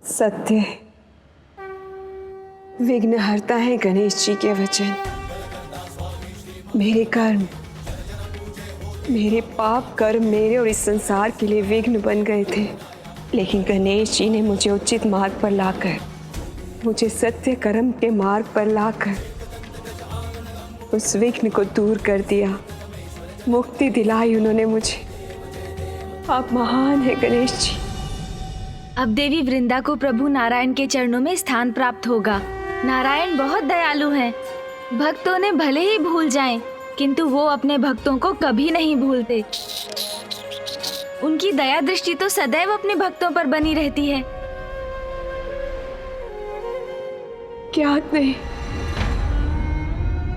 सत्य विघ्नहर्ता है गणेश जी के वचन। मेरे कर्म, मेरे पाप कर्म मेरे और इस संसार के लिए विघ्न बन गए थे, लेकिन गणेश जी ने मुझे उचित मार्ग पर लाकर, मुझे सत्य कर्म के मार्ग पर लाकर उस विघ्न को दूर कर दिया, मुक्ति दिलाई उन्होंने मुझे। आप महान है गणेश जी। अब देवी वृंदा को प्रभु नारायण के चरणों में स्थान प्राप्त होगा। नारायण बहुत दयालु हैं। भक्तों ने भले ही भूल जाएं, किंतु वो अपने भक्तों को कभी नहीं भूलते। उनकी दया दृष्टि तो सदैव अपने भक्तों पर बनी रहती है। ज्ञात नहीं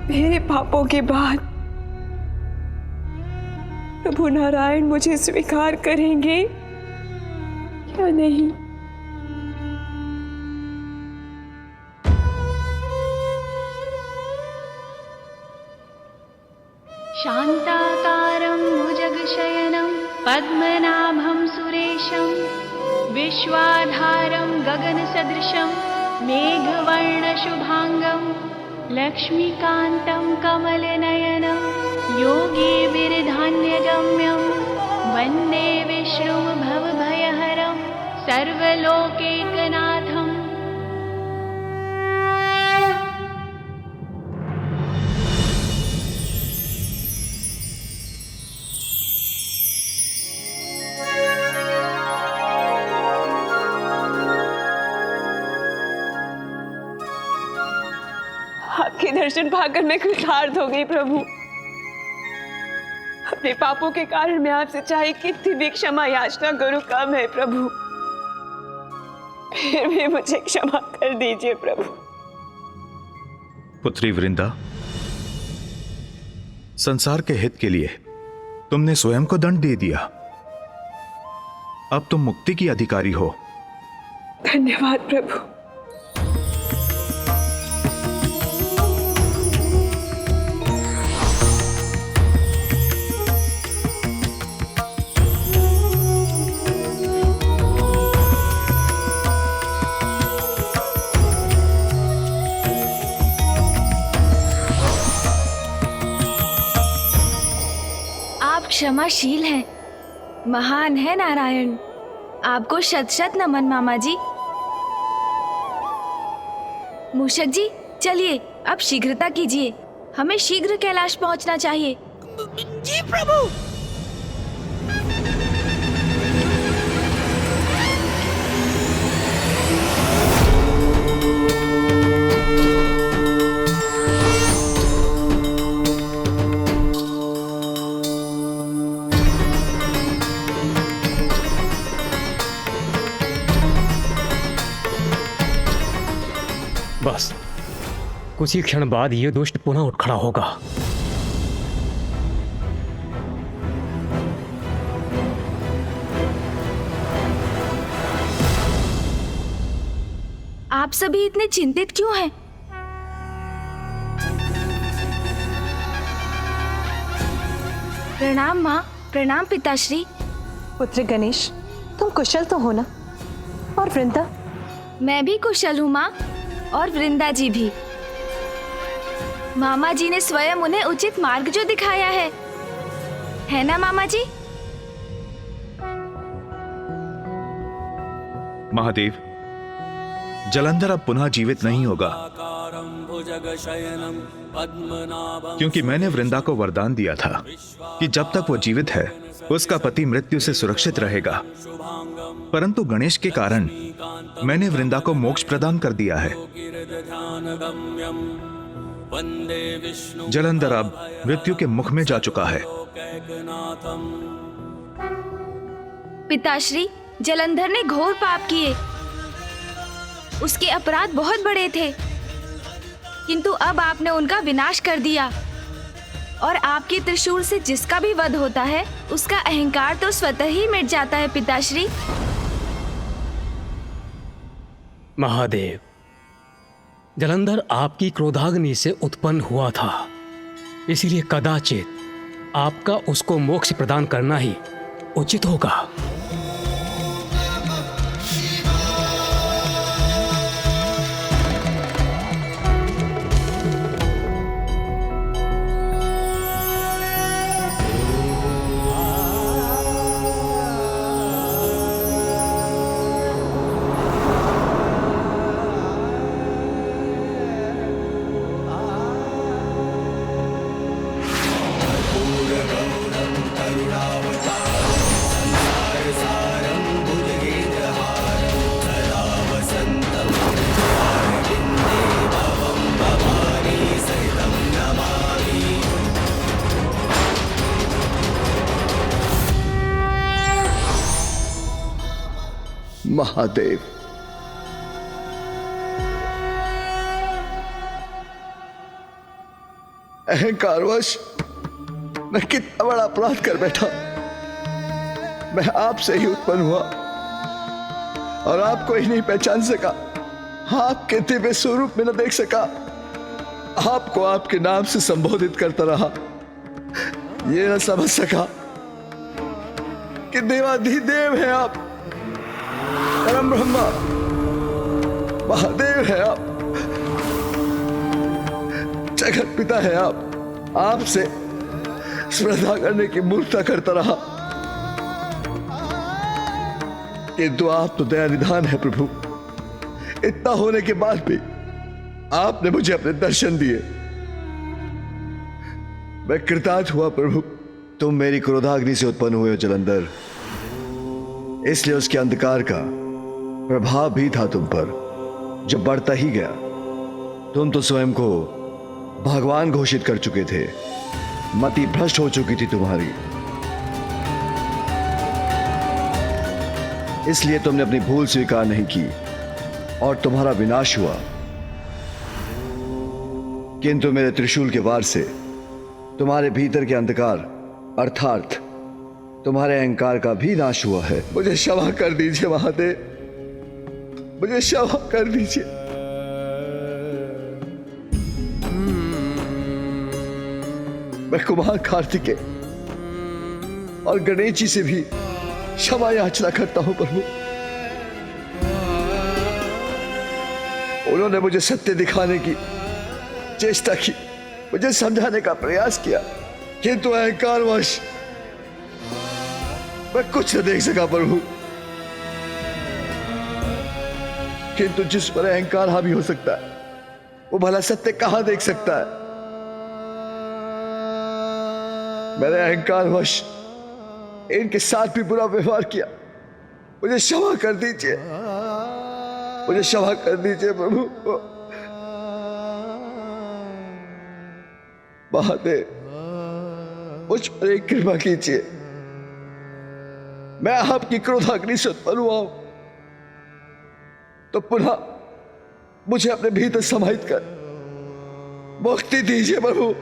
मेरे पापों के बाद प्रभु नारायण मुझे स्वीकार करेंगे या नहीं। शान्ताकारं भुजगशयनं पद्मनाभं सुरेशं विश्वाधारं गगनसदृशं मेघवर्णशुभांगं लक्ष्मीकान्तं कमलनयनं योगिभिर्धान्यगम्यं वन्दे विष्णुं भवभयहरं सर्वलोकैकनाथम्। आपके दर्शन पाकर मैं कृतार्थ हो गई प्रभु। अपने पापों के कारण मैं आपसे चाहे कितनी भी क्षमा याचना करूं कम है प्रभु, फिर भी मुझे क्षमा कर दीजिए प्रभु। पुत्री वृंदा, संसार के हित के लिए तुमने स्वयं को दंड दे दिया। अब तुम मुक्ति की अधिकारी हो। धन्यवाद प्रभु। क्षमाशील हैं, महान है नारायण। आपको शत शत नमन मामा जी। मूषक जी चलिए अब शीघ्रता कीजिए, हमें शीघ्र कैलाश पहुंचना चाहिए। जी प्रभु। बस कुछ ही क्षण बाद ये दुष्ट पुनः उठ खड़ा होगा। आप सभी इतने चिंतित क्यों हैं? प्रणाम माँ, प्रणाम पिताश्री। पुत्र गणेश, तुम कुशल तो हो ना? और वृंदा? मैं भी कुशल हूँ माँ, और वृंदा जी भी। मामा जी ने स्वयं उन्हें उचित मार्ग जो दिखाया है ना मामा जी? महादेव, जलंधर अब पुनः जीवित नहीं होगा, क्योंकि मैंने वृंदा को वरदान दिया था कि जब तक वो जीवित है उसका पति मृत्यु से सुरक्षित रहेगा। परंतु गणेश के कारण मैंने वृंदा को मोक्ष प्रदान कर दिया है। जलंधर अब मृत्यु के मुख में जा चुका है। पिताश्री, जलंधर ने घोर पाप किए। उसके अपराध बहुत बड़े थे, किंतु अब आपने उनका विनाश कर दिया। और आपके त्रिशूल से जिसका भी वध होता है उसका अहंकार तो स्वतः ही मिट जाता है पिताश्री। महादेव, जलंधर आपकी क्रोधाग्नि से उत्पन्न हुआ था, इसीलिए कदाचित आपका उसको मोक्ष प्रदान करना ही उचित होगा। महादेव। अहंकारवश मैं कितना बड़ा अपराध कर बैठा। मैं आपसे ही उत्पन्न हुआ और आपको ही नहीं पहचान सका, आपके दिव्य स्वरूप में न देख सका, आपको आपके नाम से संबोधित करता रहा। ये न समझ सका कि देवाधिदेव है आप, परम ब्रह्मा महादेव है आप, जगत पिता है आप। आपसे स्पर्धा करने की मूर्खता करता रहा, किंतु आप तो दया निधान है प्रभु। इतना होने के बाद भी आपने मुझे अपने दर्शन दिए। मैं कृतार्थ हुआ प्रभु। तुम मेरी क्रोधाग्नि से उत्पन्न हुए हो जलंधर, इसलिए उसके अंधकार का प्रभाव भी था तुम पर, जो बढ़ता ही गया। तुम तो स्वयं को भगवान घोषित कर चुके थे, मति भ्रष्ट हो चुकी थी तुम्हारी, इसलिए तुमने अपनी भूल स्वीकार नहीं की और तुम्हारा विनाश हुआ। किंतु मेरे त्रिशूल के वार से तुम्हारे भीतर के अंधकार अर्थात तुम्हारे अहंकार का भी नाश हुआ है। मुझे क्षमा कर दीजिए महादेव, मुझे क्षमा कर दीजिए। मैं कुमार कार्तिकेय और गणेश जी से भी क्षमा याचना करता हूं प्रभु। उन्होंने मुझे सत्य दिखाने की चेष्टा की, मुझे समझाने का प्रयास किया, किंतु अहंकारवश मैं कुछ न देख सका प्रभु। किंतु जिस पर अहंकार हावी हो सकता है, वो भला सत्य कहां देख सकता है। मैंने अहंकारवश इनके साथ भी बुरा व्यवहार किया, मुझे क्षमा कर दीजिए, मुझे क्षमा कर दीजिए प्रभु। महादेव मुझ पर एक कृपा कीजिए। मैं आपकी क्रोधाग्नि से उत्पन्न हुआ हूं, तो पुनः मुझे अपने भीतर समाहित कर मुक्ति दीजिए प्रभु।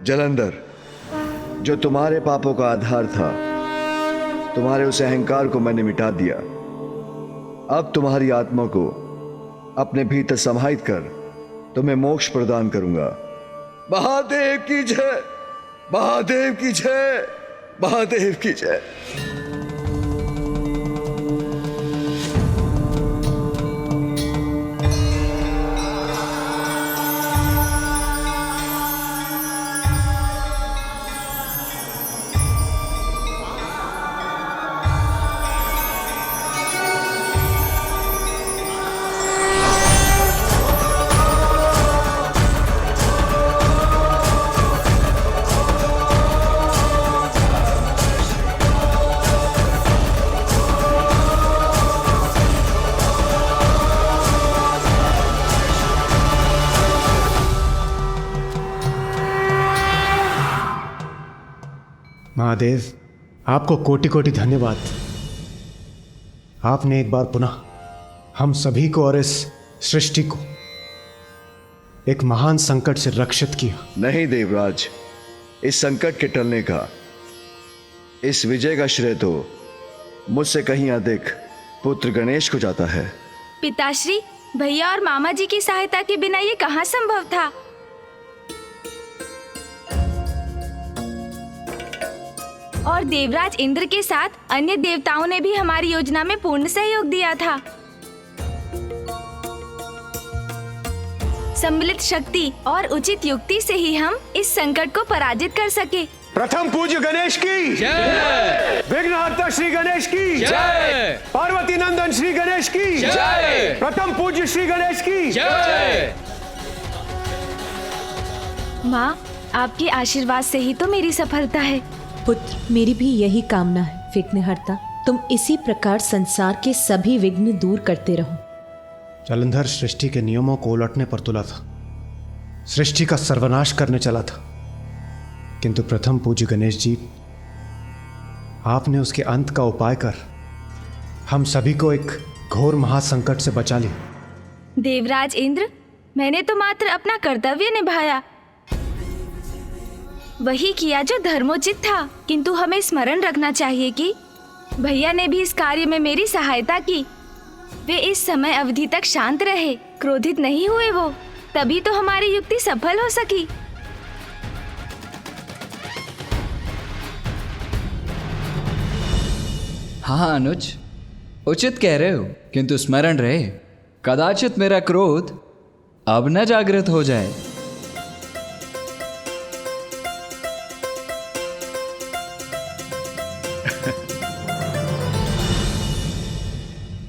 जलंधर, जो तुम्हारे पापों का आधार था, तुम्हारे उस अहंकार को मैंने मिटा दिया। अब तुम्हारी आत्मा को अपने भीतर समाहित कर तुम्हें मोक्ष प्रदान करूंगा। महादेव की जय, महादेव की जय, महादेव की जय। महादेव, आपको कोटि कोटि धन्यवाद। आपने एक बार पुनः हम सभी को और इस सृष्टि को एक महान संकट से रक्षित किया। नहीं देवराज, इस संकट के टलने का, इस विजय का श्रेय तो मुझसे कहीं अधिक पुत्र गणेश को जाता है। पिताश्री, भैया और मामा जी की सहायता के बिना ये कहाँ संभव था। और देवराज इंद्र के साथ अन्य देवताओं ने भी हमारी योजना में पूर्ण सहयोग दिया था। सम्मिलित शक्ति और उचित युक्ति से ही हम इस संकट को पराजित कर सके। प्रथम पूज्य गणेश की जय, विघ्नहर्ता श्री गणेश की जय, पार्वती नंदन श्री गणेश की जय, प्रथम पूज्य श्री गणेश की जय। माँ, आपके आशीर्वाद से ही तो मेरी सफलता है। पुत्र, मेरी भी यही कामना है। विघ्नहर्ता, तुम इसी प्रकार संसार के सभी विघ्न दूर करते रहो। जलंधर सृष्टि के नियमों को उलटने पर तुला था, सृष्टि का सर्वनाश करने चला था, किंतु प्रथम पूज्य गणेश जी, आपने उसके अंत का उपाय कर हम सभी को एक घोर महासंकट से बचा ली। देवराज इंद्र, मैंने तो मात्र अपना कर्तव्य निभाया, वही किया जो धर्मोचित था। किंतु हमें स्मरण रखना चाहिए कि भैया ने भी इस कार्य में मेरी सहायता की। वे इस समय अवधि तक शांत रहे, क्रोधित नहीं हुए वो, तभी तो हमारी युक्ति सफल हो सकी। हाँ अनुज, उचित कह रहे हो, किंतु स्मरण रहे, कदाचित मेरा क्रोध अब न जागृत हो जाए।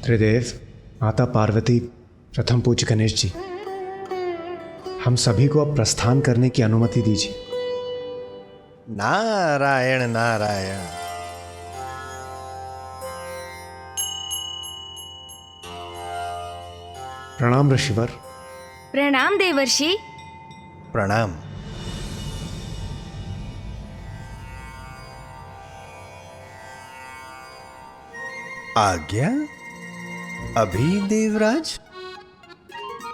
त्रिदेव, माता पार्वती, प्रथम पूज्य गणेश जी, हम सभी को अब प्रस्थान करने की अनुमति दीजिए। नारायण नारायण। प्रणाम ऋषिवर। प्रणाम देवर्षि। प्रणाम। आज्ञा? अभी देवराज,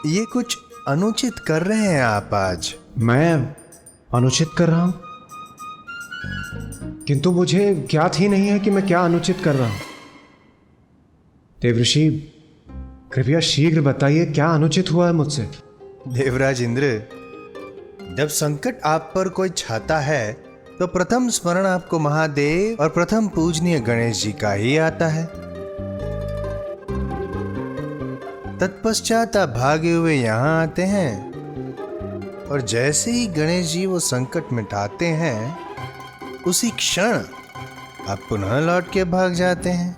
ये कुछ अनुचित कर रहे हैं आप आज। मैं अनुचित कर रहा हूं? किंतु मुझे ज्ञात ही नहीं है कि मैं क्या अनुचित कर रहा हूं। देवऋषि, कृपया शीघ्र बताइए क्या अनुचित हुआ है मुझसे। देवराज इंद्र, जब संकट आप पर कोई छाता है तो प्रथम स्मरण आपको महादेव और प्रथम पूजनीय गणेश जी का ही आता है। तत्पश्चात आप भागे हुए यहाँ आते हैं और जैसे ही गणेश जी वो संकट मिटाते हैं, उसी क्षण आप पुनः लौट के भाग जाते हैं।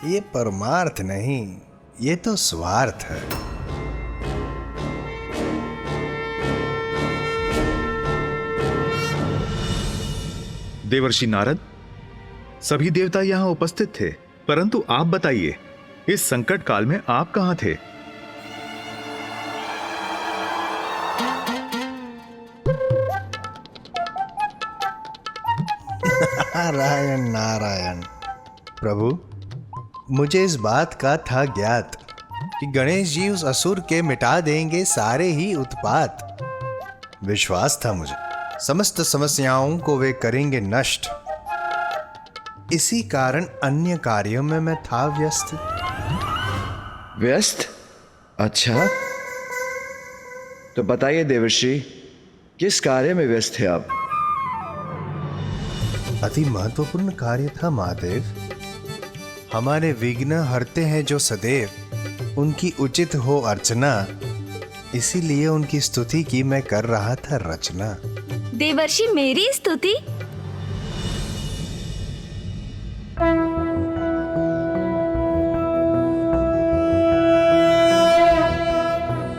ये परमार्थ नहीं, ये तो स्वार्थ है। देवर्षि नारद, सभी देवता यहाँ उपस्थित थे, परंतु आप बताइए, इस संकट काल में आप कहाँ थे? नारायण नारायण। प्रभु, मुझे इस बात का था ज्ञात कि गणेश जी उस असुर के मिटा देंगे सारे ही उत्पात। विश्वास था मुझे, समस्त समस्याओं को वे करेंगे नष्ट। इसी कारण अन्य कार्यों में मैं था व्यस्त। व्यस्त? अच्छा, तो बताइए देवर्षि, किस कार्य में व्यस्त थे आप? अति महत्वपूर्ण कार्य था महादेव। हमारे विघ्न हरते हैं जो सदैव, उनकी उचित हो अर्चना, इसीलिए उनकी स्तुति की मैं कर रहा था रचना। देवर्षि, मेरी स्तुति?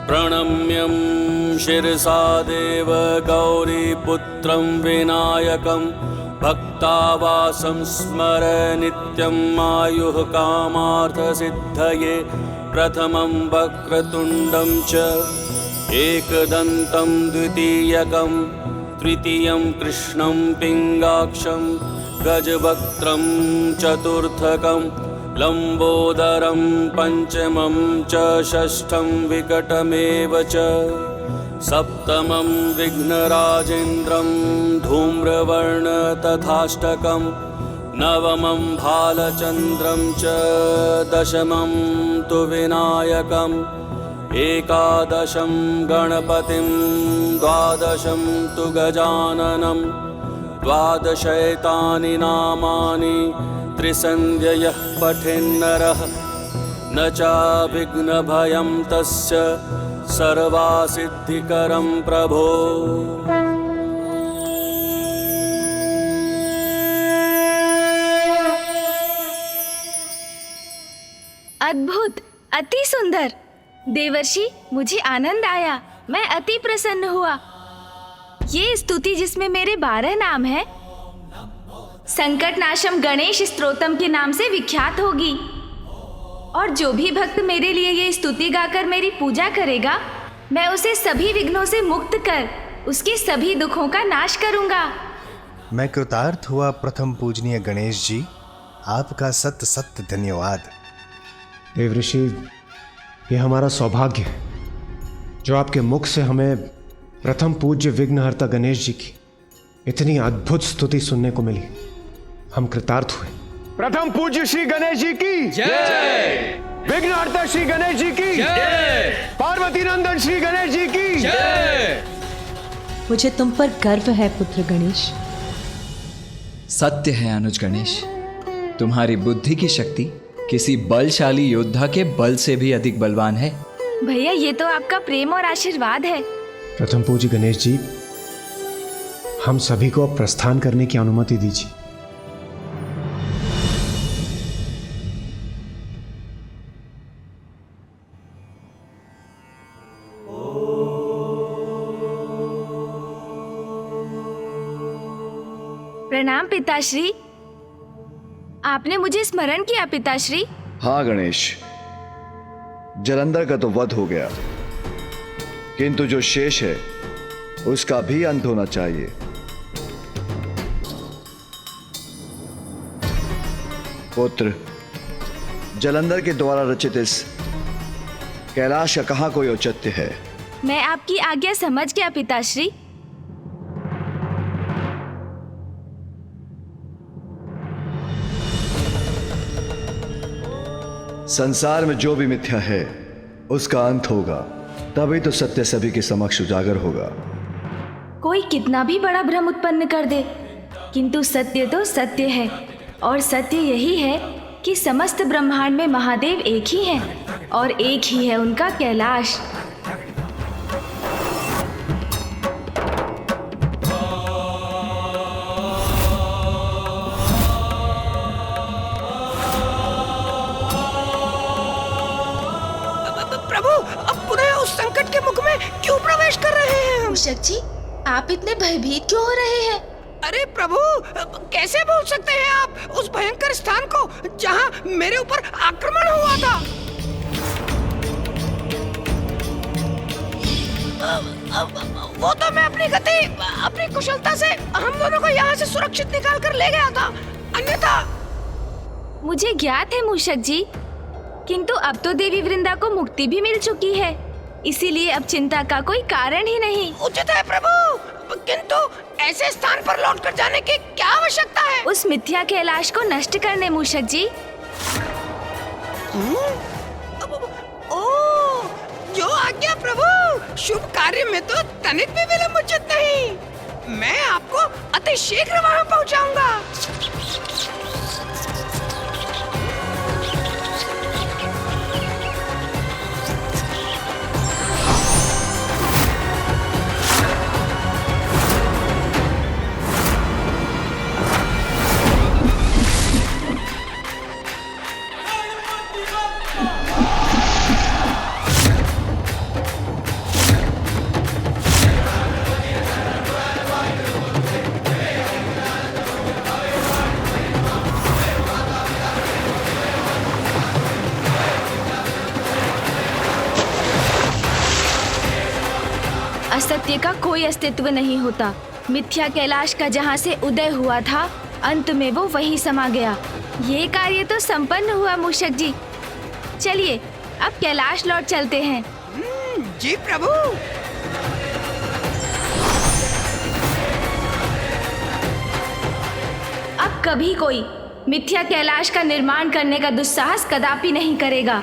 प्रणम्यं शिरसा देव गौरीपुत्रं विनायकं भक्तावासं स्मर नित्यम् आयुः कामार्थसिद्धये। प्रथमं वक्रतुण्डं च एकदन्तं द्वितीयकं तृतीयं कृष्णं पिङ्गाक्षं गजवक्त्रं चतुर्थकं लंबोदरं पंचमं च षष्ठं विकटमेव च सप्तमं विघ्नराजेन्द्रं धूम्रवर्ण तथाष्टकं नवमं भालचन्द्रं च दशमं तु विनायकम् एकादशं गणपतिं द्वादशं तु गजाननं द्वादशैतानि नामानि त्रिसन्ध्ययः पठेन्नरः न चाविघ्नभयं तस्य सर्वासिद्धिकरं प्रभो। अद्भुत, अति सुंदर। देवर्षि, मुझे आनंद आया, मैं अति प्रसन्न हुआ। ये स्तुति जिसमें मेरे 12 नाम हैं, संकटनाशम गणेश स्तोत्रम के नाम से विख्यात होगी। और जो भी भक्त मेरे लिए ये स्तुति गाकर मेरी पूजा करेगा, मैं उसे सभी विघ्नों से मुक्त कर उसके सभी दुखों का नाश करूंगा। मैं कृतार्थ हुआ प्रथम पूजनीय गणेश जी। आपका सत्य सत्य धन्यवाद। देवऋषि, ये हमारा सौभाग्य है जो आपके मुख से हमें प्रथम पूज्य विघ्नहर्ता गणेश जी की इतनी अद्भुत स्तुति सुनने को मिली। हम कृतार्थ हुए। प्रथम पूज्य श्री गणेश जी की जय, विघ्नहर्ता श्री गणेश जी की जय, पार्वती नंदन श्री गणेश जी की जय। मुझे तुम पर गर्व है पुत्र गणेश। सत्य है अनुज गणेश, तुम्हारी बुद्धि की शक्ति किसी बलशाली योद्धा के बल से भी अधिक बलवान है। भैया ये तो आपका प्रेम और आशीर्वाद है। प्रथम पूज्य गणेश जी, हम सभी को अब प्रस्थान करने की अनुमति दीजिए। प्रणाम पिताश्री। आपने मुझे स्मरण किया पिताश्री। हाँ गणेश, जलंधर का तो वध हो गया, किंतु जो शेष है उसका भी अंत होना चाहिए। पुत्र, जलंधर के द्वारा रचित इस कैलाश का कहां कोई औचित्य है? मैं आपकी आज्ञा समझ गया पिताश्री। संसार में जो भी मिथ्या है उसका अंत होगा, तभी तो सत्य सभी के समक्ष उजागर होगा। कोई कितना भी बड़ा भ्रम उत्पन्न कर दे, किंतु सत्य तो सत्य है, और सत्य यही है कि समस्त ब्रह्मांड में महादेव एक ही हैं और एक ही है उनका कैलाश। क्यों प्रवेश कर रहे हैं? मूषक जी, आप इतने भयभीत क्यों हो रहे हैं? अरे प्रभु, कैसे भूल सकते हैं आप उस भयंकर स्थान को जहां मेरे ऊपर आक्रमण हुआ था? वो तो मैं अपनी गति, अपनी कुशलता से हम दोनों को यहाँ से सुरक्षित निकाल कर ले गया था, अन्यथा। मुझे ज्ञात है मूषक जी, किंतु अब तो देवी वृंदा को मुक्ति भी मिल चुकी है, इसीलिए अब चिंता का कोई कारण ही नहीं। उचित है प्रभु, किंतु ऐसे स्थान पर लौट कर जाने की क्या आवश्यकता है? उस मिथ्या कैलाश को नष्ट करने मूषक जी। ओ, जो आज्ञा प्रभु। शुभ कार्य में तो तनिक भी विलंब उचित नहीं। मैं आपको अति शीघ्र वहां पहुंचाऊंगा। असत्य का कोई अस्तित्व नहीं होता। मिथ्या कैलाश का जहाँ से उदय हुआ था, अंत में वो वहीं समा गया। ये कार्य तो संपन्न हुआ मूषक जी। चलिए अब कैलाश लौट चलते हैं। जी प्रभु। अब कभी कोई मिथ्या कैलाश का निर्माण करने का दुस्साहस कदापि नहीं करेगा।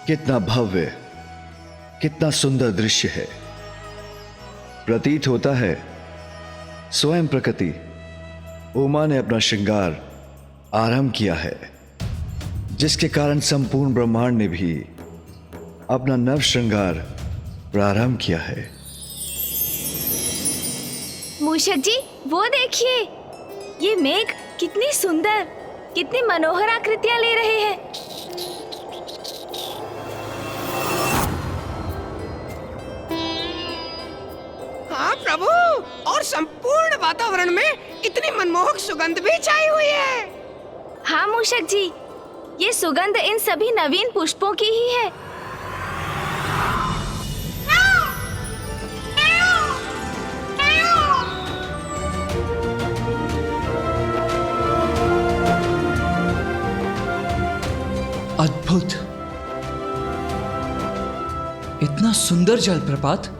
कितना भव्य, कितना सुंदर दृश्य है। प्रतीत होता है स्वयं प्रकृति उमा ने अपना श्रृंगार आरंभ किया है, जिसके कारण संपूर्ण ब्रह्मांड ने भी अपना नव श्रृंगार प्रारंभ किया है। मूषक जी, वो देखिए, ये मेघ कितनी सुंदर, कितनी मनोहर आकृतियां ले रहे हैं। हाँ प्रभु, और संपूर्ण वातावरण में इतनी मनमोहक सुगंध भी छाई हुई है। हाँ मूषक जी, ये सुगंध इन सभी नवीन पुष्पों की ही है। अद्भुत, इतना सुंदर जलप्रपात।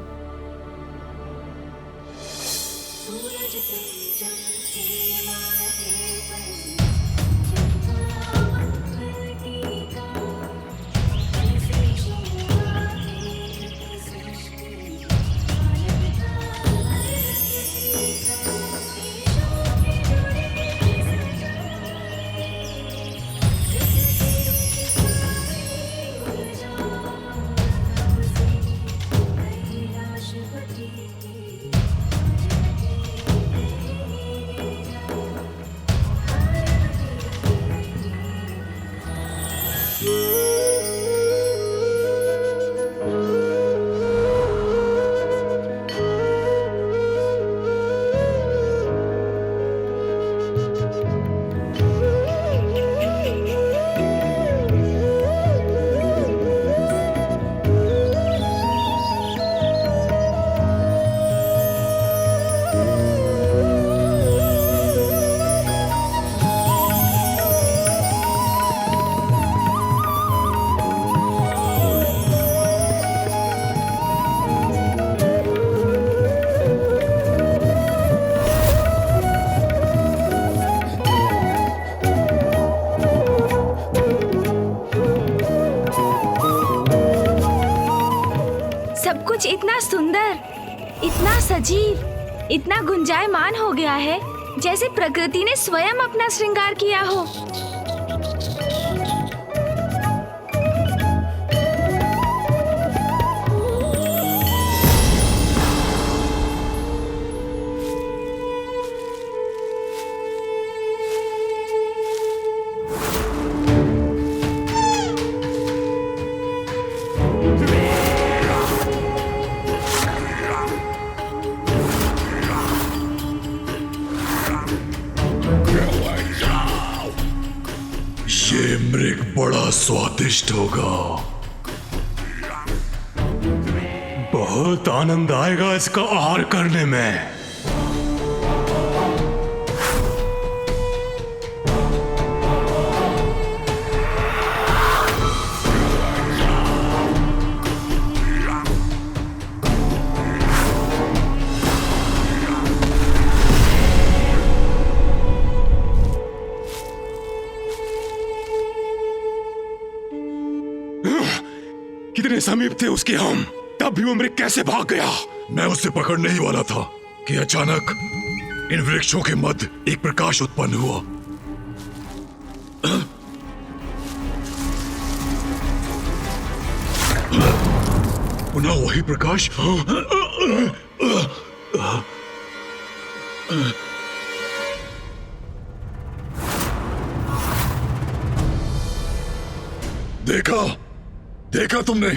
सब कुछ इतना सुंदर, इतना सजीव, इतना गुंजायमान हो गया है, जैसे प्रकृति ने स्वयं अपना श्रृंगार किया हो। ये मृग बड़ा स्वादिष्ट होगा। बहुत आनंद आएगा इसका आहार करने में। कितने समीप थे उसके हम, तब भी वो मृग कैसे भाग गया? मैं उसे पकड़ने ही वाला था कि अचानक इन वृक्षों के मध्य एक प्रकाश उत्पन्न हुआ। पुनः वही प्रकाश। देखा तुमने?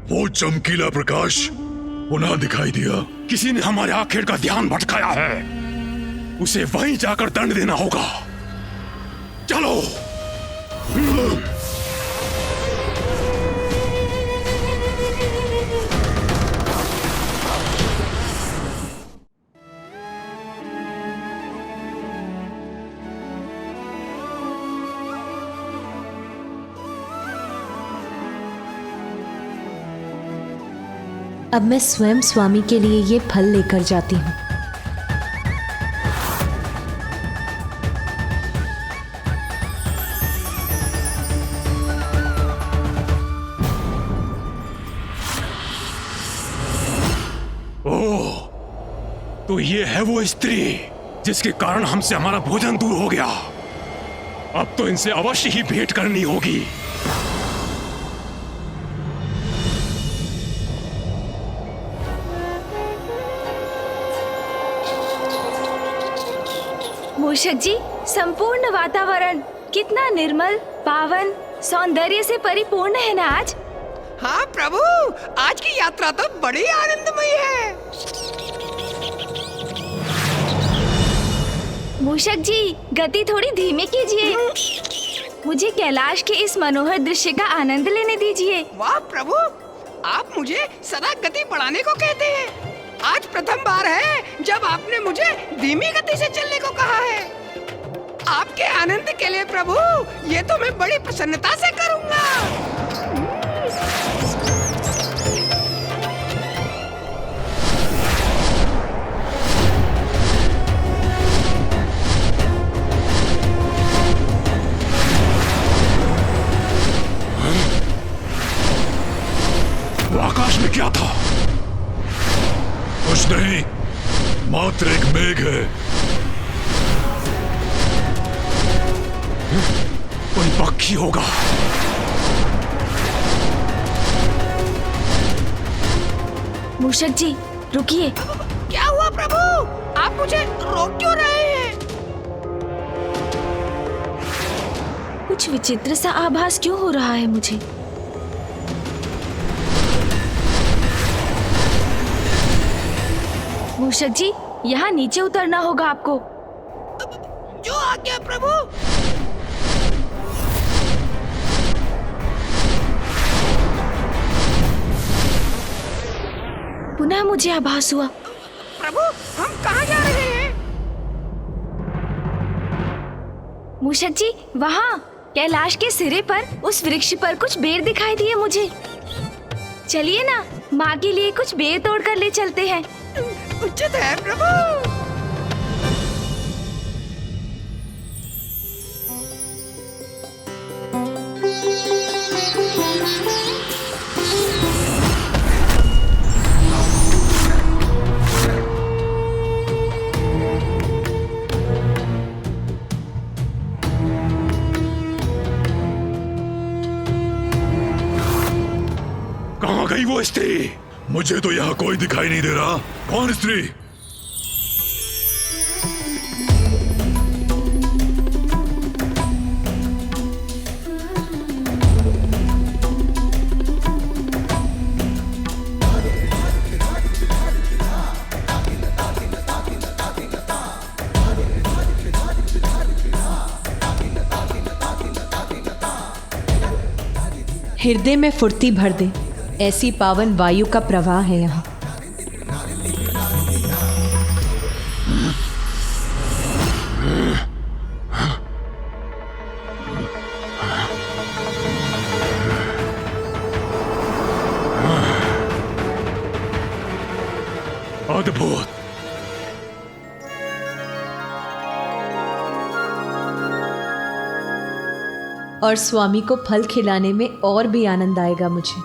वो चमकीला प्रकाश पुनः दिखाई दिया। किसी ने हमारे आखिर का ध्यान भटकाया है, उसे वहीं जाकर दंड देना होगा। चलो। अब मैं स्वयं स्वामी के लिए ये फल लेकर जाती हूँ। तो ये है वो स्त्री जिसके कारण हमसे हमारा भोजन दूर हो गया। अब तो इनसे अवश्य ही भेंट करनी होगी। मूषक जी, संपूर्ण वातावरण कितना निर्मल, पावन, सौंदर्य से परिपूर्ण है ना आज। हाँ प्रभु, आज की यात्रा तो बड़ी आनंदमयी है। मूषक जी, गति थोड़ी धीमी कीजिए। मुझे कैलाश के इस मनोहर दृश्य का आनंद लेने दीजिए। वाह प्रभु, आप मुझे सदा गति बढ़ाने को कहते हैं। आज प्रथम बार है जब आपने मुझे धीमी गति से चलने को कहा है। आपके आनंद के लिए प्रभु, ये तो मैं बड़ी प्रसन्नता से करूंगा। वो आकाश में क्या था? कुछ नहीं, मात्र एक मेघ है। कोई पक्षी होगा। मूषक जी, रुकिए। क्या हुआ प्रभु? आप मुझे रोक क्यों रहे हैं? कुछ विचित्र सा आभास क्यों हो रहा है मुझे? मूषक जी, यहाँ नीचे उतरना होगा आपको। जो आज्ञा प्रभु। पुनः मुझे आभास हुआ। प्रभु, हम कहाँ जा रहे हैं? मूषक जी, वहाँ कैलाश के सिरे पर उस वृक्ष पर कुछ बेर दिखाई दिए मुझे। चलिए ना, माँ के लिए कुछ बेर तोड़कर ले चलते हैं। उचित है प्रभु। कहाँ गई वो स्त्री? मुझे तो यहाँ कोई दिखाई नहीं दे रहा। कौन स्त्री? हृदय में फुर्ती भर दे, ऐसी पावन वायु का प्रवाह है यहाँ। अद्भुत। और स्वामी को फल खिलाने में और भी आनंद आएगा मुझे।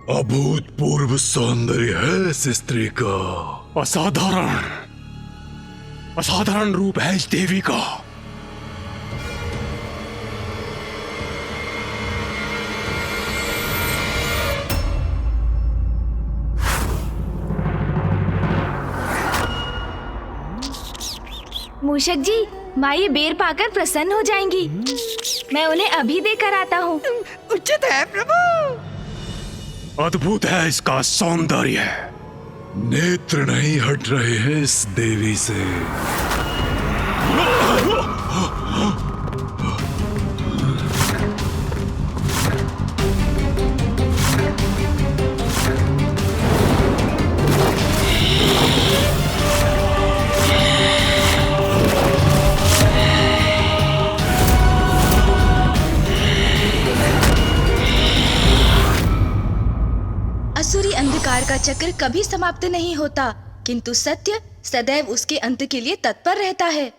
अभूतपूर्व सौंदर्य है इस स्त्री का। असाधारण, असाधारण रूप है इस देवी का। मूषक जी, माँ ये बेर पाकर प्रसन्न हो जाएंगी। मैं उन्हें अभी देकर आता हूँ। उचित है प्रभु। अद्भुत है इसका सौंदर्य। नेत्र नहीं हट रहे हैं इस देवी से। असुरी अंधकार का चक्र कभी समाप्त नहीं होता, किंतु सत्य सदैव उसके अंत के लिए तत्पर रहता है।